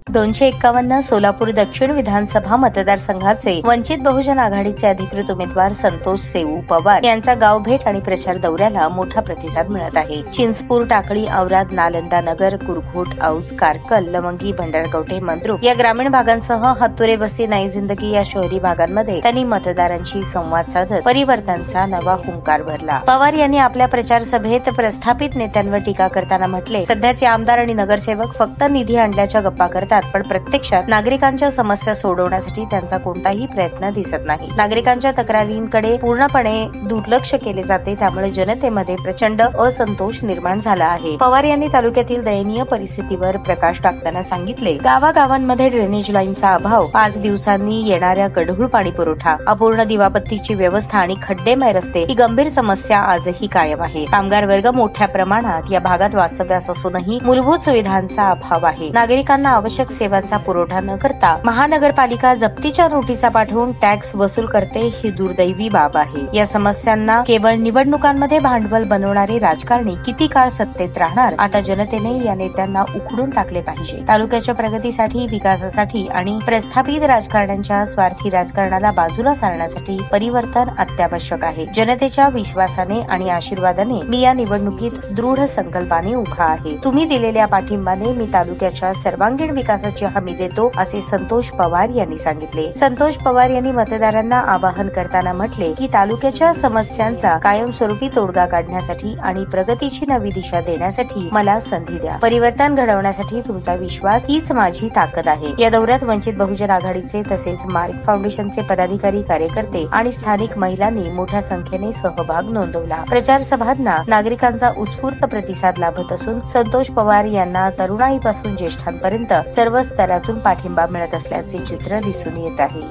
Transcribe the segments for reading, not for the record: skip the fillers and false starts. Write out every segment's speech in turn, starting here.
251 सोलापूर दक्षिण विधानसभा मतदारसंघाचे वंचित बहुजन आघाडीचे अधिकृत उमेदवार संतोष सेवू पवार यांचा गावभेट आणि प्रचार दौऱ्याला मोठा प्रतिसाद मिळत आहे। चिंचपूर, टाकळी, औराद, नालंदा नगर, कुरघोट, औज, कारकल, लवंगी, भंडारगवठे, मंद्रुप या ग्रामीण भागांसह हत्तुरे बस्ती, नई जिंदगी या शहरी भागांमध्ये त्यांनी मतदारांशी संवाद साधत परिवर्तनाचा नवा हुंकार भरला। पवार यांनी आपल्या प्रचार सभेत प्रस्थापित नेत्यांवर टीका करताना म्हटले, सध्याचे आमदार आणि नगरसेवक फक्त निधी आणल्याच्या गप्पा करतात, पण प्रत्यक्षात नागरिकांच्या समस्या सोडवण्यासाठी त्यांचा कोणताही प्रयत्न दिसत नाही। नागरिकांच्या तक्रारींकडे पूर्णपणे दुर्लक्ष केले जाते, त्यामुळे जनतेमध्ये प्रचंड असंतोष निर्माण झाला आहे। पवार यांनी तालुक्यातील दयनीय परिस्थितीवर प्रकाश टाकताना सांगितले, गावागावांमध्ये ड्रेनेज लाईनचा अभाव, 5 दिवसांनी येणाऱ्या गढूळ पाणी पुरवठा, अपूर्ण दिवाबत्तीची व्यवस्था आणि खड्डेमय रस्ते ही गंभीर समस्या आजही कायम आहे। कामगार वर्ग मोठ्या प्रमाणात या भागात वास्तव्यास असूनही मूलभूत सुविधांचा अभाव आहे। नागरिकांना आवश्यक सेवांचा पुरवठा न करता महानगरपालिका जप्तीच्या नोटिसा पाठवून टॅक्स वसूल करते, ही दुर्दैवी बाब आहे। या समस्यांना केवळ निवडणुकांमध्ये भांडवल बनवणारे राजकारणी किती काळ सत्तेत राहणार? आता जनतेने या नेत्यांना उखडून टाकले पाहिजे। तालुक्याच्या प्रगतीसाठी, विकासासाठी आणि प्रस्थापित राजकारण्यांच्या स्वार्थी राजकारणाला बाजूला सारण्यासाठी परिवर्तन अत्यावश्यक आहे। जनतेच्या विश्वासाने आणि आशीर्वादाने मी या निवडणुकीत दृढ संकल्पाने उभा आहे। तुम्ही दिलेल्या पाठिंबाने मी तालुक्याच्या सर्वांगीण विकासाची हमी देतो, असे संतोष पवार यांनी सांगितले। संतोष पवार यांनी मतदारांना आवाहन करताना म्हटले की तालुक्याच्या समस्यांचा कायमस्वरूपी तोडगा काढण्यासाठी आणि प्रगतीची नवी दिशा देण्यासाठी मला संधी द्या। परिवर्तन घडवण्यासाठी तुमचा विश्वास हीच माझी ताकद आहे। या दौऱ्यात वंचित बहुजन आघाडीचे तसेच मार्क फाउंडेशनचे पदाधिकारी, कार्यकर्ते आणि स्थानिक महिलांनी मोठ्या संख्येने सहभाग नोंदवला। प्रचार सभांना नागरिकांचा उत्स्फूर्त प्रतिसाद लाभत असून संतोष पवार यांना तरुणाईपासून ज्येष्ठांपर्यंत सर्व स्तरातून पाठिंबा मिळत असल्याचे चित्र दिसून येत आहे।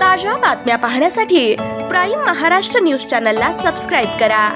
ताज्या बातम्या पाहण्यासाठी प्राईम महाराष्ट्र न्यूज चॅनलला सबस्क्राईब करा।